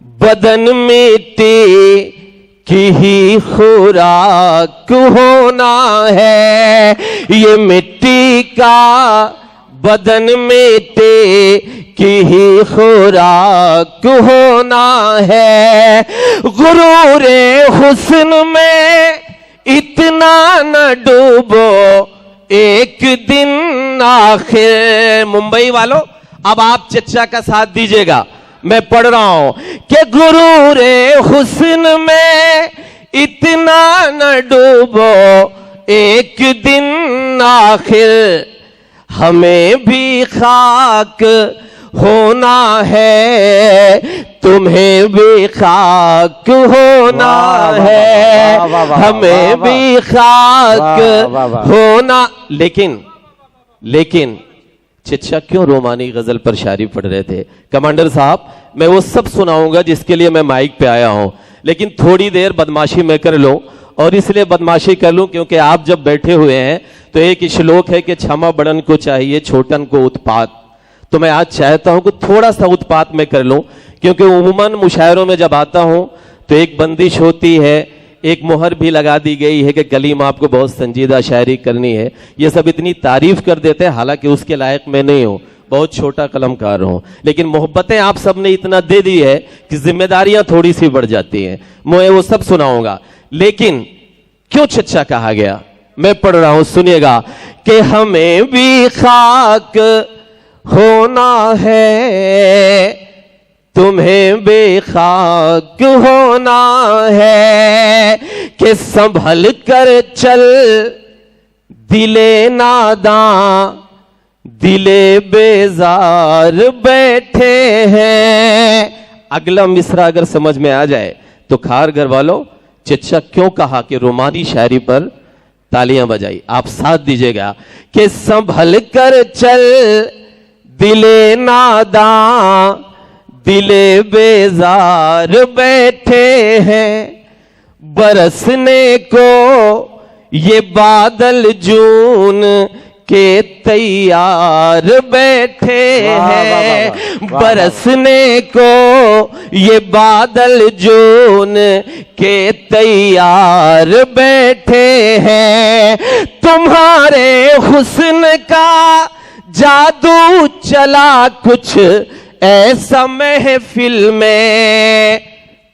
بدن مٹی کی ہی خوراک ہونا ہے، یہ مٹی کا بدن مٹی کی ہی خوراک ہونا ہے، غرور حسن میں اتنا نہ ڈوبو، ایک دن آخر۔ ممبئی والوں اب آپ چچا کا ساتھ دیجئے گا، میں پڑھ رہا ہوں کہ غرور حسن میں اتنا نہ ڈوبو، ایک دن آخر ہمیں بھی خاک ہونا ہے، تمہیں بھی خاک ہونا ہے، ہمیں بھی خاک ہونا۔ لیکن چچا کیوں رومانی غزل پر شاعری پڑھ رہے تھے؟ کمانڈر صاحب میں وہ سب سناؤں گا جس کے لیے میں مائک پہ آیا ہوں، لیکن تھوڑی دیر بدماشی میں کر لوں، اور اس لیے بدماشی کر لوں کیونکہ آپ جب بیٹھے ہوئے ہیں تو ایک شلوک ہے کہ چھما بڑن کو چاہیے چھوٹن کو اتپات، تو میں آج چاہتا ہوں کہ تھوڑا سا اتپات میں کر لوں، کیونکہ عموماً مشاعروں میں جب آتا ہوں تو ایک بندش ہوتی ہے، ایک مہر بھی لگا دی گئی ہے کہ کلیم آپ کو بہت سنجیدہ شاعری کرنی ہے، یہ سب اتنی تعریف کر دیتے ہیں، حالانکہ اس کے لائق میں نہیں ہوں، بہت چھوٹا قلم کار ہوں، لیکن محبتیں آپ سب نے اتنا دے دی ہے کہ ذمہ داریاں تھوڑی سی بڑھ جاتی ہیں، میں وہ سب سناؤں گا۔ لیکن کیوں چچا کہا گیا میں پڑھ رہا ہوں، سنیے گا کہ ہمیں بھی خاک ہونا ہے، تمہیں بے خاک ہونا ہے، کہ سنبھل کر چل دل ناداں دل بیزار بیٹھے ہیں۔ اگلا مصرع اگر سمجھ میں آ جائے تو کھار گھر والوں چچا کیوں کہا کہ رومانی شاعری پر تالیاں بجائی، آپ ساتھ دیجئے گا کہ سنبھل کر چل دل ناداں دل بیزار بیٹھے ہیں، برسنے کو یہ بادل جون کے تیار بیٹھے ہیں، برسنے کو یہ بادل جون کے تیار بیٹھے ہیں، تمہارے حسن کا جادو چلا کچھ ایسا محفل میں۔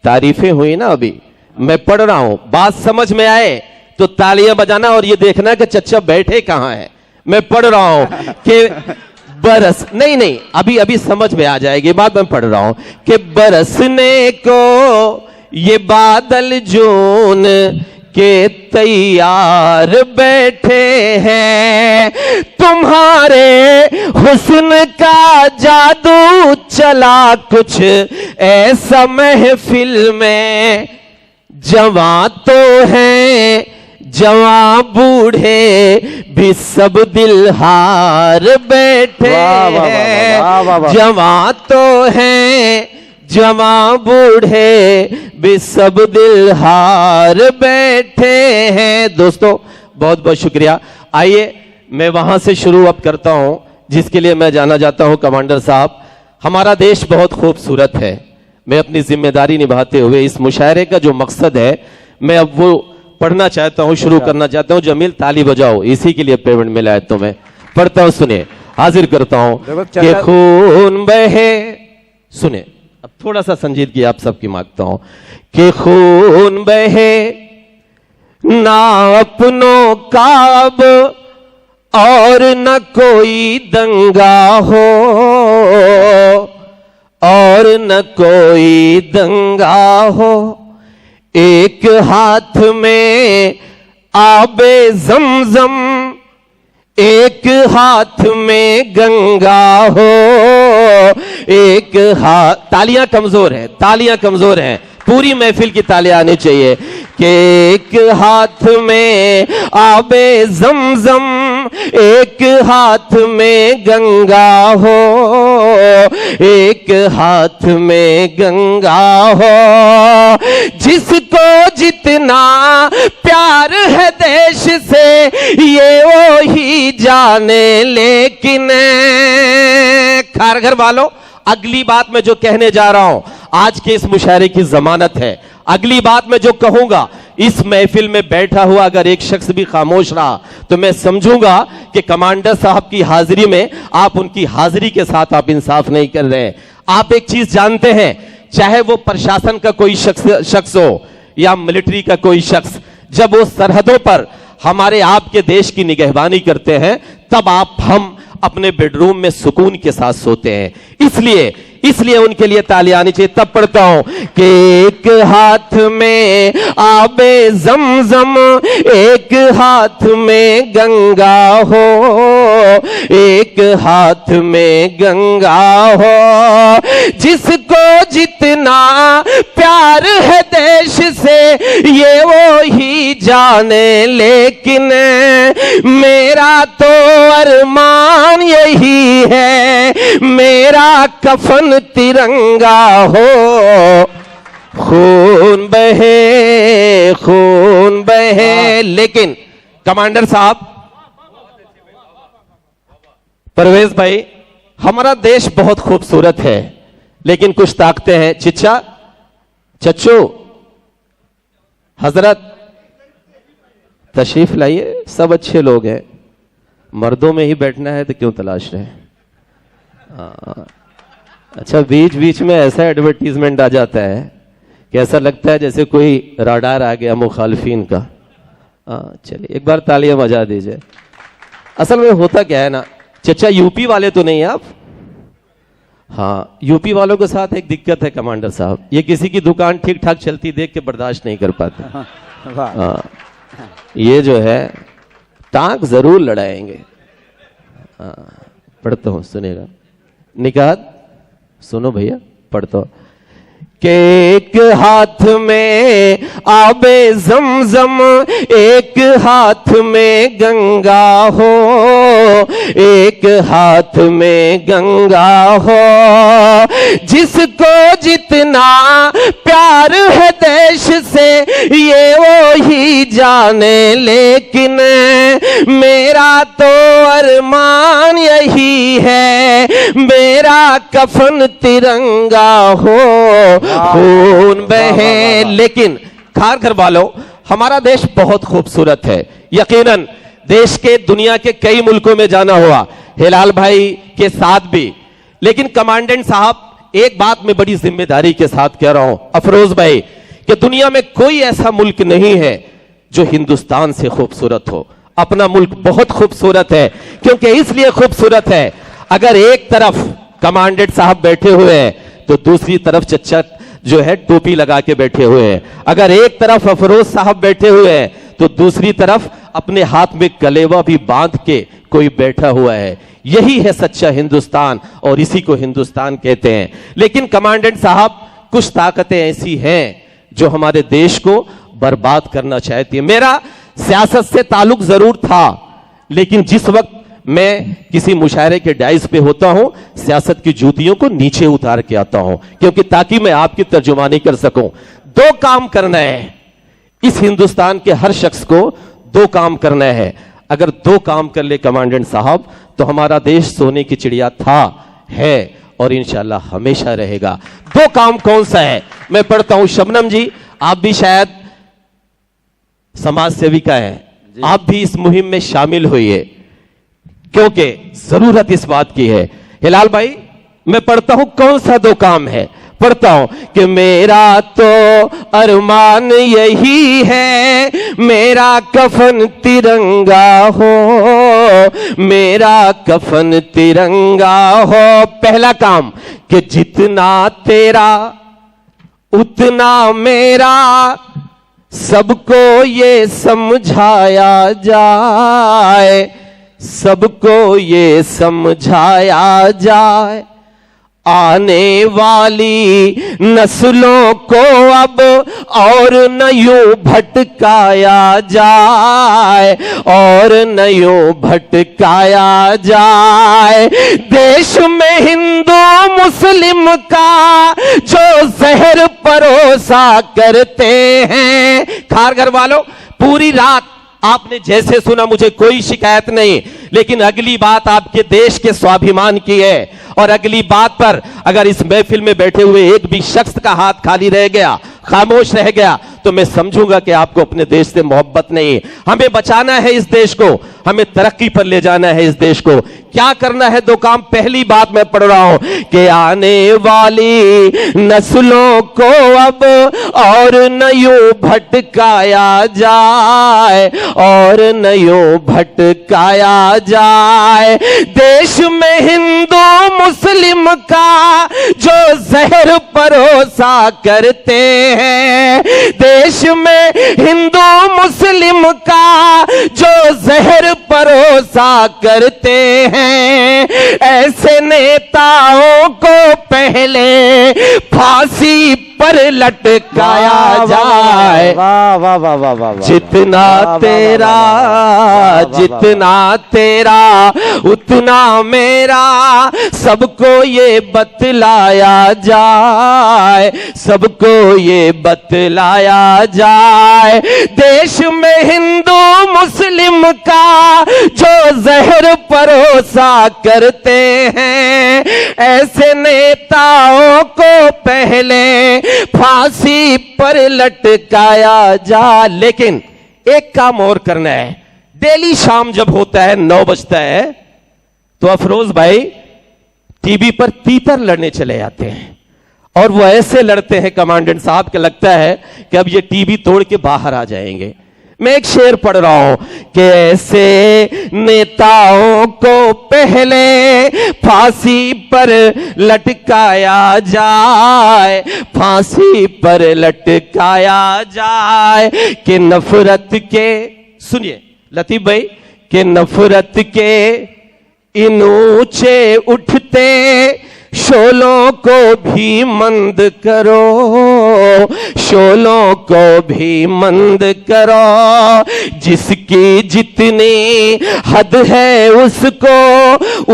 تعریفیں ہوئی نا، ابھی میں پڑھ رہا ہوں، بات سمجھ میں آئے تو تالیاں بجانا اور یہ دیکھنا کہ چچا بیٹھے کہاں ہیں۔ میں پڑھ رہا ہوں کہ برس نہیں ابھی سمجھ میں آ جائے گی بات، میں پڑھ رہا ہوں کہ برسنے کو یہ بادل جون کے تیار بیٹھے ہیں، تمہارے حسن کا جادو چلا کچھ ایسا محفل میں، جوان تو ہیں جوان بوڑھے بھی سب دل ہار بیٹھے ہیں، جوان تو ہیں جوان بوڑھے بھی سب دل ہار بیٹھے ہیں۔ دوستو بہت بہت شکریہ۔ آئیے میں وہاں سے شروع اب کرتا ہوں جس کے لیے میں جانا جاتا ہوں کمانڈر صاحب۔ ہمارا دیش بہت خوبصورت ہے، میں اپنی ذمہ داری نبھاتے ہوئے اس مشاعرے کا جو مقصد ہے میں اب وہ پڑھنا چاہتا ہوں، شروع کرنا چاہتا ہوں۔ جمیل تالی بجاؤ، اسی کے لیے پیمنٹ ملا ہے تو میں پڑھتا ہوں، سنیں، حاضر کرتا ہوں کہ خون بہے، سنیں اب تھوڑا سا سنجیدگی آپ سب کی مانگتا ہوں، کہ خون بہے نہ اپنوں کا اب اور نہ کوئی دنگا ہو، اور نہ کوئی دنگا ہو، ایک ہاتھ میں آب زمزم ایک ہاتھ میں گنگا ہو، ایک ہاتھ، تالیاں کمزور ہیں، تالیاں کمزور ہیں، پوری محفل کی تالیاں آنی چاہیے، کہ ایک ہاتھ میں آب زمزم ایک ہاتھ میں گنگا ہو، ایک ہاتھ میں گنگا ہو، جس کو جتنا پیار ہے دیش سے یہ وہی جانے، لیکن کھارگھر والوں اگلی بات میں جو کہنے جا رہا ہوں آج کے اس مشاعرے کی ضمانت ہے. اگلی بات میں جو کہوں گا اس محفل میں بیٹھا ہوا اگر ایک شخص بھی خاموش رہا تو میں سمجھوں گا کہ کمانڈر صاحب کی حاضری میں آپ ان کی حاضری کے ساتھ آپ انصاف نہیں کر رہے ہیں. آپ ایک چیز جانتے ہیں, چاہے وہ پرشاسن کا کوئی شخص ہو یا ملٹری کا کوئی شخص, جب وہ سرحدوں پر ہمارے آپ کے دیش کی نگہبانی کرتے ہیں تب ہم اپنے بیڈ روم میں سکون کے ساتھ سوتے ہیں. اس لیے ان کے لیے تالیاں آنی چاہیے. تب پڑھتا ہوں کہ ایک ہاتھ میں آب زمزم, ایک ہاتھ میں گنگا ہو, ایک ہاتھ میں گنگا ہو, جس کو جتنا پیار ہے دیش سے یہ وہی جانے, لیکن میرا تو ارمان یہی ہے میرا کفن ترنگا ہو, خون بہے خون بہے. لیکن کمانڈر صاحب, پرویز بھائی, ہمارا دیش بہت خوبصورت ہے لیکن کچھ طاقتیں ہیں. چچو حضرت تشریف لائیے, سب اچھے لوگ ہیں, مردوں میں ہی بیٹھنا ہے تو کیوں تلاش رہے. اچھا, بیچ میں ایسا ایڈورٹیزمنٹ آ جاتا ہے کہ ایسا لگتا ہے جیسے کوئی راڈار آ گیا مخالفین کا. چلیے ایک بار تالیاں بجا دیجئے. اصل میں ہوتا کیا ہے نا چچا, یو پی والے تو نہیں آپ؟ ہاں, یو پی والوں کے ساتھ ایک دقت ہے کمانڈر صاحب, یہ کسی کی دکان ٹھیک ٹھاک چلتی دیکھ کے برداشت نہیں کر پاتے. یہ جو ہے ٹانک ضرور لڑائیں گے. پڑھتا ہوں سنے گا. نکات سنو بھیا, پڑھتا ہوں کہ ایک ہاتھ میں آب زمزم, ایک ہاتھ میں گنگا ہو, ایک ہاتھ میں گنگا ہو, جس کو جتنا پیار ہے دیش سے یہ وہی جانے, لیکن میرا تو ارمان یہی ہے میرا کفن ترنگا ہو, خون بہے. لیکن کھار گھر والوں, ہمارا دیش بہت خوبصورت ہے. یقیناً دیش کے دنیا کے کئی ملکوں میں جانا ہوا ہلال بھائی کے ساتھ بھی, لیکن کمانڈنٹ صاحب ایک بات میں بڑی ذمہ داری کے ساتھ کہہ رہا ہوں افروز بھائی, کہ دنیا میں کوئی ایسا ملک نہیں ہے جو ہندوستان سے خوبصورت ہو. اپنا ملک بہت خوبصورت ہے, کیونکہ اس لیے خوبصورت ہے اگر ایک طرف کمانڈنٹ صاحب بیٹھے ہوئے ہیں تو دوسری طرف چچا جو ہے ٹوپی لگا کے بیٹھے ہوئے ہیں, اگر ایک طرف افروز صاحب بیٹھے ہوئے ہیں تو دوسری طرف اپنے ہاتھ میں کلیوہ بھی باندھ کے کوئی بیٹھا ہوا ہے. یہی ہے سچا ہندوستان اور اسی کو ہندوستان کہتے ہیں. لیکن کمانڈنٹ صاحب کچھ طاقتیں ایسی ہیں جو ہمارے دیش کو برباد کرنا چاہتی ہیں. میرا سیاست سے تعلق ضرور تھا لیکن جس وقت میں کسی مشاعرے کے ڈائز پہ ہوتا ہوں سیاست کی جوتیوں کو نیچے اتار کے آتا ہوں, کیونکہ تاکہ میں آپ کی ترجمانی کر سکوں. 2 کام کرنا ہے اس ہندوستان کے ہر شخص کو, 2 کام کرنا ہے. اگر 2 کام کر لے کمانڈنٹ صاحب تو ہمارا دیش سونے کی چڑیا تھا, ہے اور انشاءاللہ ہمیشہ رہے گا. 2 کام کون سا ہے میں پڑھتا ہوں. شبنم جی, آپ بھی شاید سماج سیویکا ہے, آپ بھی اس مہم میں شامل ہوئیے کیونکہ ضرورت اس بات کی ہے. ہلال بھائی میں پڑھتا ہوں کون سا 2 کام ہے, پڑھتا ہوں کہ میرا تو ارمان یہی ہے میرا کفن ترنگا ہو, میرا کفن ترنگا ہو. پہلا کام کہ جتنا تیرا اتنا میرا, سب کو یہ سمجھایا جائے, سب کو یہ سمجھایا جائے, آنے والی نسلوں کو اب اور نہ یوں بھٹکایا جائے, اور نہ یوں بھٹکایا جائے. دیش میں ہندو مسلم کا جو زہر پروسا کرتے ہیں, کھار گھر والوں پوری رات آپ نے جیسے سنا مجھے کوئی شکایت نہیں, لیکن اگلی بات آپ کے دیش کے سوابھیمان کی ہے, اور اگلی بات پر اگر اس محفل میں بیٹھے ہوئے ایک بھی شخص کا ہاتھ خالی رہ گیا, خاموش رہ گیا, تو میں سمجھوں گا کہ آپ کو اپنے دیش سے محبت نہیں. ہمیں بچانا ہے اس دیش کو, ہمیں ترقی پر لے جانا ہے اس دیش کو. کیا کرنا ہے؟ 2 کام. پہلی بات میں پڑھ رہا ہوں کہ آنے والی نسلوں کو اب اور نہ یوں بھٹکایا جائے, اور نہ یوں بھٹکایا جائے. دیش میں ہندو مسلم کا جو زہر پروسا کرتے ہیں, دیش میں ہندو مسلم کا جو زہر پروسا کرتے ہیں, ایسے نیتاؤں کو پہلے پھانسی پر لٹکایا جائے. واہ واہ واہ واہ واہ. جتنا تیرا جتنا تیرا اتنا میرا, سب کو یہ بتلایا جائے, سب کو یہ بتلایا جائے. دیش میں ہندو مسلم کا جو زہر پروسا کرتے ہیں, ایسے نیتاؤں کو پہلے پھانسی پر لٹکایا جا. لیکن ایک کام اور کرنا ہے. ڈیلی شام جب ہوتا ہے 9 بجتا ہے تو افروز بھائی ٹی وی پر تیتر لڑنے چلے جاتے ہیں, اور وہ ایسے لڑتے ہیں کمانڈنٹ صاحب کہ لگتا ہے کہ اب یہ ٹی وی توڑ کے باہر آ جائیں گے. میں ایک شعر پڑھ رہا ہوں کہ ایسے نیتاؤں کو پہلے پھانسی پر لٹکایا جائے, پھانسی پر لٹکایا جائے. کہ نفرت کے, سنیے لطیف بھائی, کہ نفرت کے ان اونچے اٹھتے شولوں کو بھی مند کرو, شولوں کو بھی مند کرو. جس کی جتنی حد ہے اس کو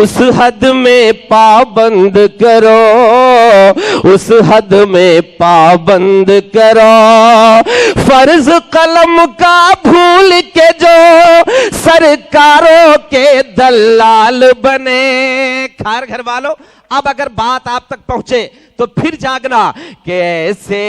اس حد میں پابند کرو, اس حد میں پابند کرو. فرض قلم کا بھول کے جو سرکاروں کے دلال بنے. کھار گھر والوں, اب اگر بات آپ تک پہنچے تو پھر جاگنا کہ ایسے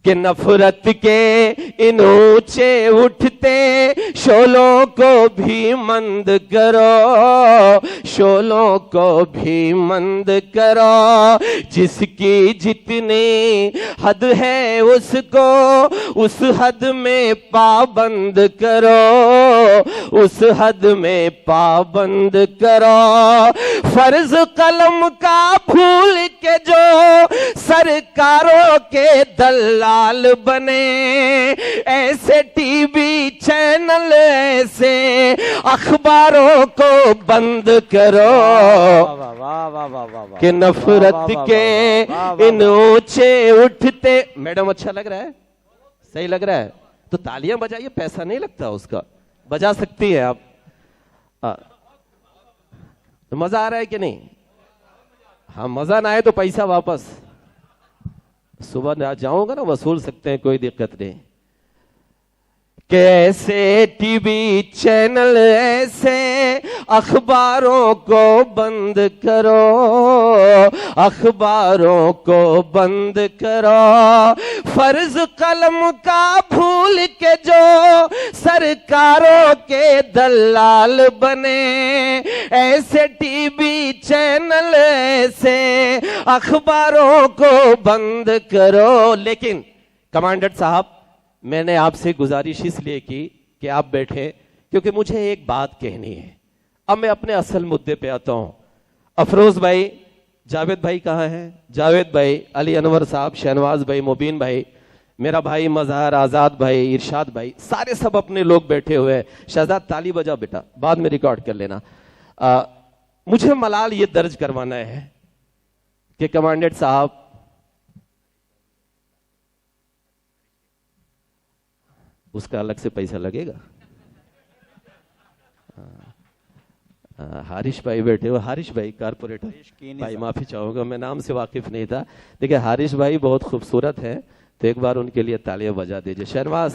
کہ نفرت کے ان اونچے اٹھتے شولوں کو بھی مند کرو, شولوں کو بھی مند کرو. جس کی جتنی حد ہے اس کو اس حد میں پابند کرو, اس حد میں پابند کرو. فرض قلم کا بھول کے جو سرکاروں کے دلال بنے, ایسے ٹی وی چینل ایسے اخباروں کو بند کرو. کہ نفرت کے ان اونچے اٹھتے. میڈم اچھا لگ رہا ہے, صحیح لگ رہا ہے تو تالیاں بجائیے, پیسہ نہیں لگتا اس کا, بجا سکتی ہیں آپ. مزہ آ رہا ہے کہ نہیں؟ ہاں, مزہ نہ آئے تو پیسہ واپس. صبح جاؤں گا نا, وصول سکتے ہیں, کوئی دقت نہیں. کہ ایسے ٹی وی چینل ایسے اخباروں کو بند کرو, اخباروں کو بند کرو. فرض قلم کا بھول کے جو سرکاروں کے دلال بنے, ایسے ٹی وی چینل ایسے اخباروں کو بند کرو. لیکن کمانڈر صاحب, میں نے آپ سے گزارش اس لیے کی کہ آپ بیٹھے کیونکہ مجھے ایک بات کہنی ہے. اب میں اپنے اصل مدے پہ آتا ہوں. افروز بھائی, جاوید بھائی کہاں ہیں؟ جاوید بھائی, علی انور صاحب, شہنواز بھائی, مبین بھائی, میرا بھائی مظہر, آزاد بھائی, ارشاد بھائی, سارے سب اپنے لوگ بیٹھے ہوئے ہیں. شہزاد تالی بجا بیٹا, بعد میں ریکارڈ کر لینا. مجھے ملال یہ درج کروانا ہے کہ کمانڈنٹ صاحب اس کا الگ سے پیسہ لگے گا. حارش بھائی بیٹھے ہوئے, حارش بھائی کارپوریٹر بھائی, معافی چاہوں گا, میں نام سے واقف نہیں تھا. دیکھیں حارش بھائی بہت خوبصورت ہیں, تو ایک بار ان کے لیے تالیاں بجا دیجئے. شہنواز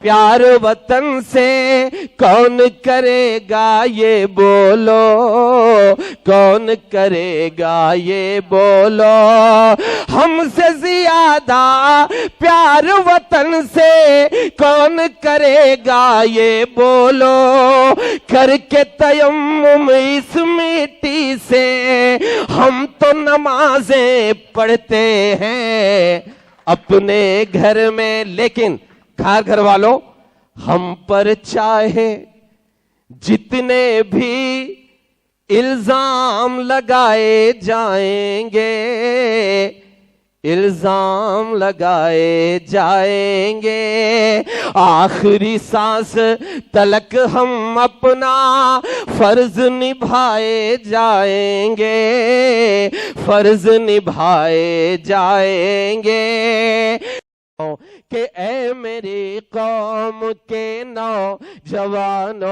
پیار وطن سے کون کرے گا یہ بولو، کون کرے گا یہ بولو، ہم سے زیادہ پیار وطن سے کون کرے گا یہ بولو، کر کے تیمم اس مٹی سے ہم تو نمازیں پڑھتے ہیں اپنے گھر میں، لیکن گھر والوں ہم پر چاہے جتنے بھی الزام لگائے جائیں گے، الزام لگائے جائیں گے، آخری سانس تلک ہم اپنا فرض نبھائے جائیں گے، فرض نبھائے جائیں گے، کہ اے میری قوم کے نوجوانوں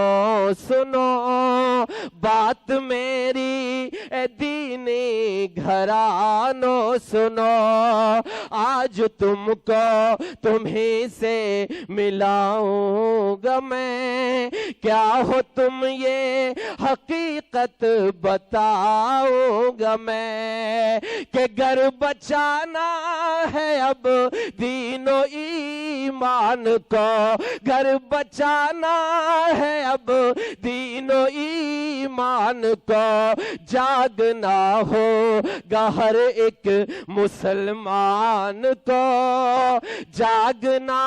سنو بات میری، اے دینی گھرانوں سنو، آج تم کو تمہیں سے ملاؤں گا میں، کیا ہو تم یہ حقیقت بتاؤں گا میں، کہ گھر بچانا ہے اب دین و ایمان کو، گھر بچانا ہے اب دین و ایمان کو، جاگنا ہوگا ہر ایک مسلمان کو، جاگنا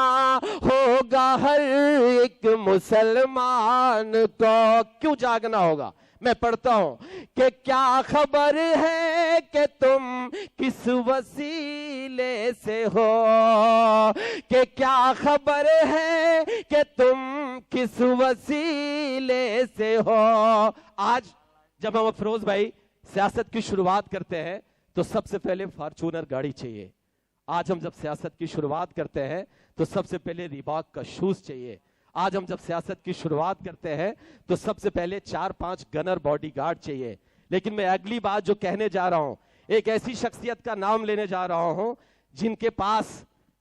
ہوگا ہر ایک مسلمان کو، کیوں جاگنا ہوگا؟ میں پڑھتا ہوں کہ کیا خبر ہے کہ تم کس وسیلے سے ہو، کہ کیا خبر ہے کہ تم کس وسیلے سے ہو۔ آج جب ہم افروز بھائی سیاست کی شروعات کرتے ہیں تو سب سے پہلے فارچونر گاڑی چاہیے، آج ہم جب سیاست کی شروعات کرتے ہیں تو سب سے پہلے ریباک کا شوز چاہیے، آج ہم جب سیاست کی شروعات کرتے ہیں تو سب سے پہلے 4-5 گنر باڈی گارڈ چاہیے، لیکن میں اگلی بات جو کہنے جا رہا ہوں، ایک ایسی شخصیت کا نام لینے جا رہا ہوں جن کے پاس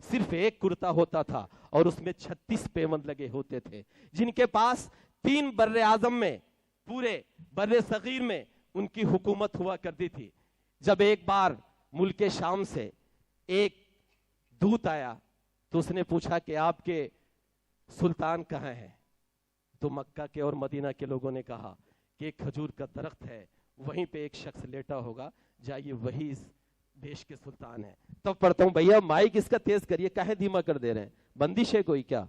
صرف ایک کرتا ہوتا تھا اور اس میں 36 پیوند لگے ہوتے تھے، جن کے پاس 3 بر اعظم میں، پورے بر صغیر میں ان کی حکومت ہوا کرتی تھی۔ جب ایک بار ملک شام سے ایک دودت آیا تو اس نے پوچھا کہ آپ کے سلطان کہاں ہے؟ تو مکہ کے اور مدینہ کے لوگوں نے کہا کہ ایک کھجور کا درخت ہے، وہیں پہ ایک شخص لیٹا ہوگا، جائیے وہی اس دیش کے سلطان ہے۔ تب پڑھتا ہوں، بھیا مائک اس کا تیز کریے، کاہے دھیما کر دے رہے ہیں؟ بندش ہے کوئی کیا؟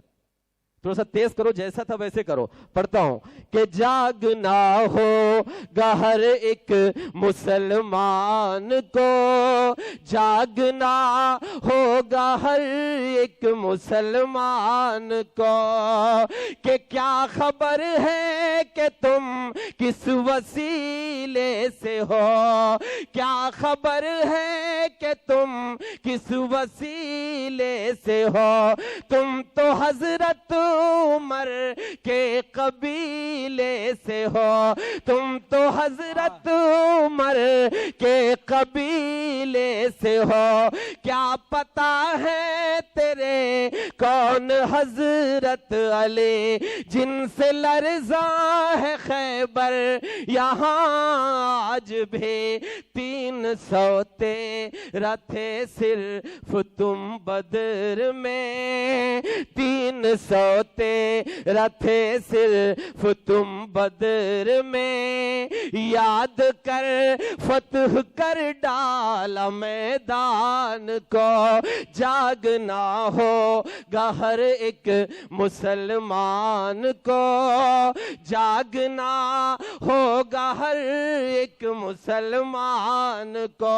تھوڑا سا تیز کرو، جیسا تھا ویسے کرو۔ پڑھتا ہوں کہ جاگنا ہوگا ہر ایک مسلمان کو، جاگنا ہوگا ہر ایک مسلمان کو، کہ کیا خبر ہے کہ تم کس وسیلے سے ہو، کیا خبر ہے کہ تم کس وسیلے سے ہو، تم تو حضرت عمر کے قبیلے سے ہو، تم تو حضرت عمر کے قبیلے سے ہو، کیا پتا ہے تیرے کون حضرت علی جن سے لرزاں ہے خیبر، یہاں آج بھی 300 تیرا تھے صرف تم بدر میں، 300 تیرا تھے صرف تم بدر میں، یاد کر فتح کر ڈالا میدان کو، جاگنا ہوگا ہر ایک مسلمان کو، جاگنا ہوگا ہر ایک مسلمان کو۔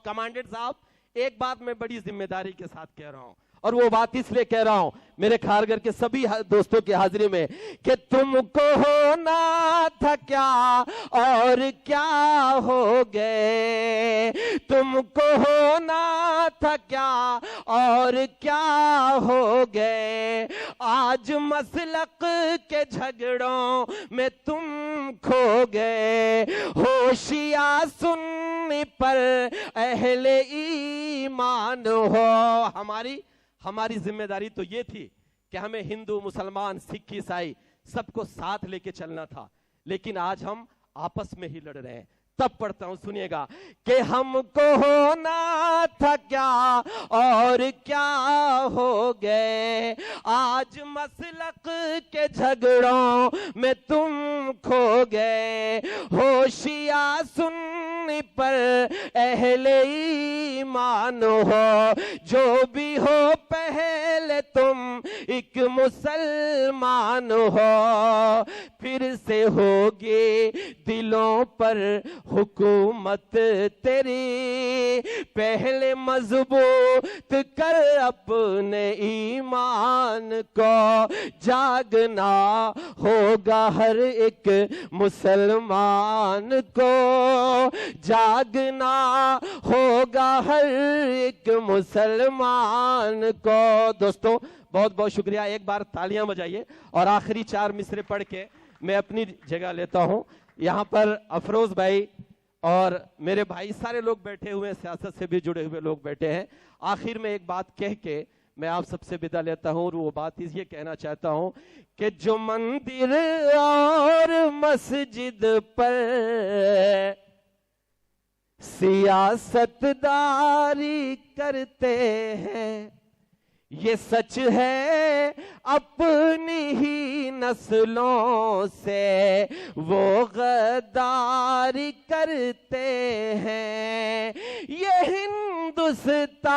کمانڈنٹ صاحب، ایک بات میں بڑی ذمہ داری کے ساتھ کہہ رہا ہوں، اور وہ بات اس لیے کہہ رہا ہوں میرے کھارگھر کے سبھی دوستوں کی حاضری میں، کہ تم کو ہونا تھا کیا اور کیا ہو گئے، تم کو ہونا تھا کیا اور کیا ہو گئے، آج مسلک کے جھگڑوں میں تم کھو گئے، ہوشیاں سننے پر اہل ایمان ہو۔ ہماری ذمہ داری تو یہ تھی کہ ہمیں ہندو مسلمان سکھ عیسائی سب کو ساتھ لے کے چلنا تھا، لیکن آج ہم آپس میں ہی لڑ رہے ہیں. تب پڑھتا ہوں سنیے گا کہ ہم کو ہونا تھا کیا اور کیا ہو گئے، آج مسلک کے جھگڑوں میں تم کھو گئے، ہوشیار سننی پر اہل ایمان ہو، جو بھی ہو پہلے تم ایک مسلمان ہو، پھر سے ہوگی دلوں پر حکومت تیری، پہلے مضبوط کر اپنے ایمان کو، جاگنا ہوگا ہر ایک مسلمان کو، جاگنا ہوگا ہر ایک مسلمان کو. دوستو بہت بہت شکریہ، ایک بار تالیاں بجائیے. اور آخری 4 مصرے پڑھ کے میں اپنی جگہ لیتا ہوں. یہاں پر افروز بھائی اور میرے بھائی سارے لوگ بیٹھے ہوئے ہیں، سیاست سے بھی جڑے ہوئے لوگ بیٹھے ہیں. آخر میں ایک بات کہہ کے میں آپ سب سے بدہ لیتا ہوں، اور وہ بات یہ کہنا چاہتا ہوں کہ جو مندر اور مسجد پر سیاست داری کرتے ہیں، یہ سچ ہے اپنی ہی نسلوں سے وہ غداری کرتے ہیں. یہ ہندوستان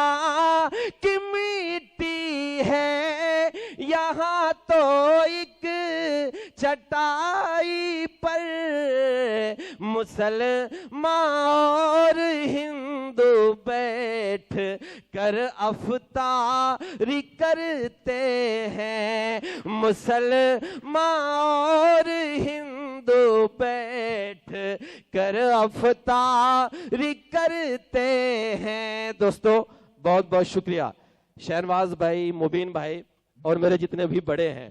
کی مٹی ہے، یہاں تو ایک چٹائی پر مسلمان اور ہندو بیٹھ کر افطاری کرتے ہیں، مسلمان اور ہندو بیٹھ کر افطاری کرتے ہیں. دوستو بہت بہت شکریہ. شہنواز بھائی، مبین بھائی اور میرے جتنے بھی بڑے ہیں،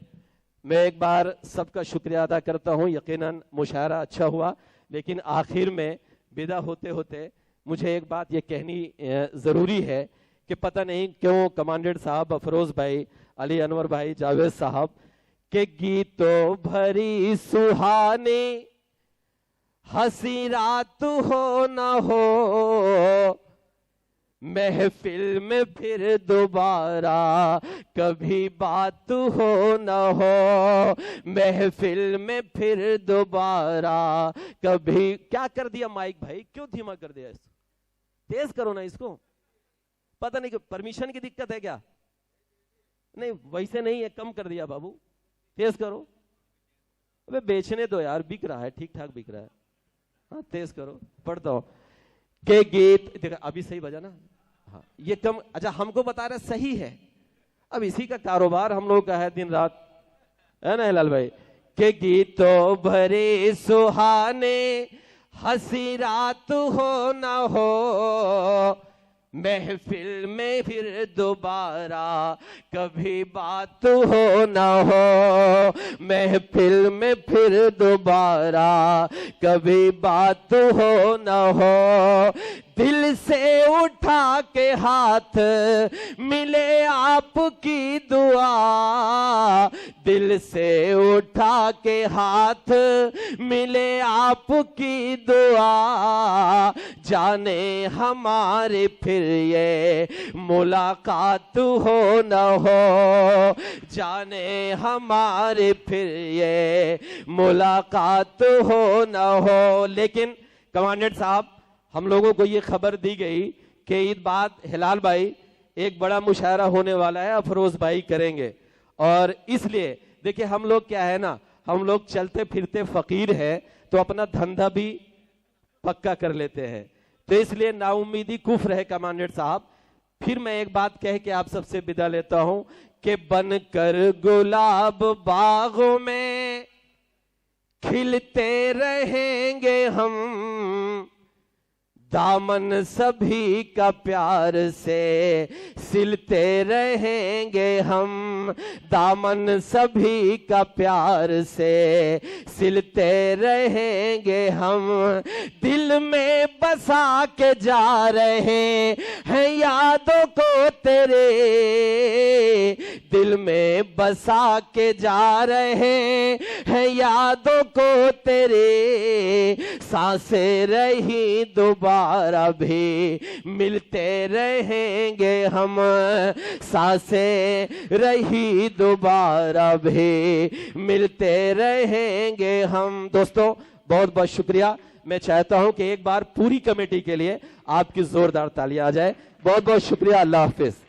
میں ایک بار سب کا شکریہ ادا کرتا ہوں. یقیناً مشاعرہ اچھا ہوا، لیکن آخر میں بدع ہوتے ہوتے مجھے ایک بات یہ کہنی ضروری ہے کہ پتہ نہیں کیوں کمانڈنٹ صاحب، افروز بھائی، علی انور بھائی، جاوید صاحب کہ گیتوں بھری سہانی ہنسی رات ہو نہ ہو، محفل میں پھر دوبارہ کبھی بات ہو نہ ہو، محفل میں پھر دوبارہ کبھی. کیا کر دیا مائک بھائی، کیوں دھیما کر دیا؟ اس تیز کرو نا اس کو. پتہ نہیں کہ پرمیشن کی دقت ہے کیا؟ نہیں ویسے نہیں ہے، کم کر دیا بابو، تیز کرو. ابے بیچنے دو یار، بک رہا ہے، ٹھیک ٹھاک بک رہا ہے. ہاں تیز کرو. پڑھتا ہوں کہ گیت ابھی صحیح بجا نا؟ ہاں یہ کم. اچھا ہم کو بتا رہے صحیح ہے، اب اسی کا کاروبار ہم لوگ کا ہے دن رات، ہے نا ہلال بھائی؟ کہ گیتوں بھرے سہانے ہنسی رات ہو نہ ہو، محفل میں پھر دوبارہ کبھی بات ہو نہ ہو، محفل میں پھر دوبارہ کبھی بات ہو نہ ہو. دل سے اٹھا کے ہاتھ ملے آپ کی دعا، دل سے اٹھا کے ہاتھ ملے آپ کی دعا، جانے ہمارے پھر یہ ملاقات ہو نہ ہو، جانے ہمارے پھر یہ ملاقات ہو نہ ہو. لیکن کمانڈنٹ صاحب ہم لوگوں کو یہ خبر دی گئی کہ عید بعد ہلال بھائی ایک بڑا مشاعرہ ہونے والا ہے، افروز بھائی کریں گے. اور اس لیے دیکھیں ہم لوگ کیا ہے نا، ہم لوگ چلتے پھرتے فقیر ہیں تو اپنا دھندا بھی پکا کر لیتے ہیں، تو اس لیے نا امیدی کفر ہے کمانڈنٹ صاحب. پھر میں ایک بات کہہ کے آپ سب سے بدہ لیتا ہوں کہ بن کر گلاب باغوں میں کھلتے رہیں گے ہم، دامن سبھی کا پیار سے سلتے رہیں گے ہم، دامن سبھی کا پیار سے سلتے رہیں گے ہم. دل میں بسا کے جا رہے ہیں ہیں یادوں کو تیرے دل میں بسا کے جا رہے ہیں یادوں کو تیرے سانسیں رہی دوبارہ بھی ملتے رہیں گے ہم سانسیں رہی دوبارہ بھی ملتے رہیں گے ہم. دوستو بہت بہت شکریہ. میں چاہتا ہوں کہ ایک بار پوری کمیٹی کے لیے آپ کی زوردار تالیاں آ جائے. بہت بہت شکریہ. اللہ حافظ.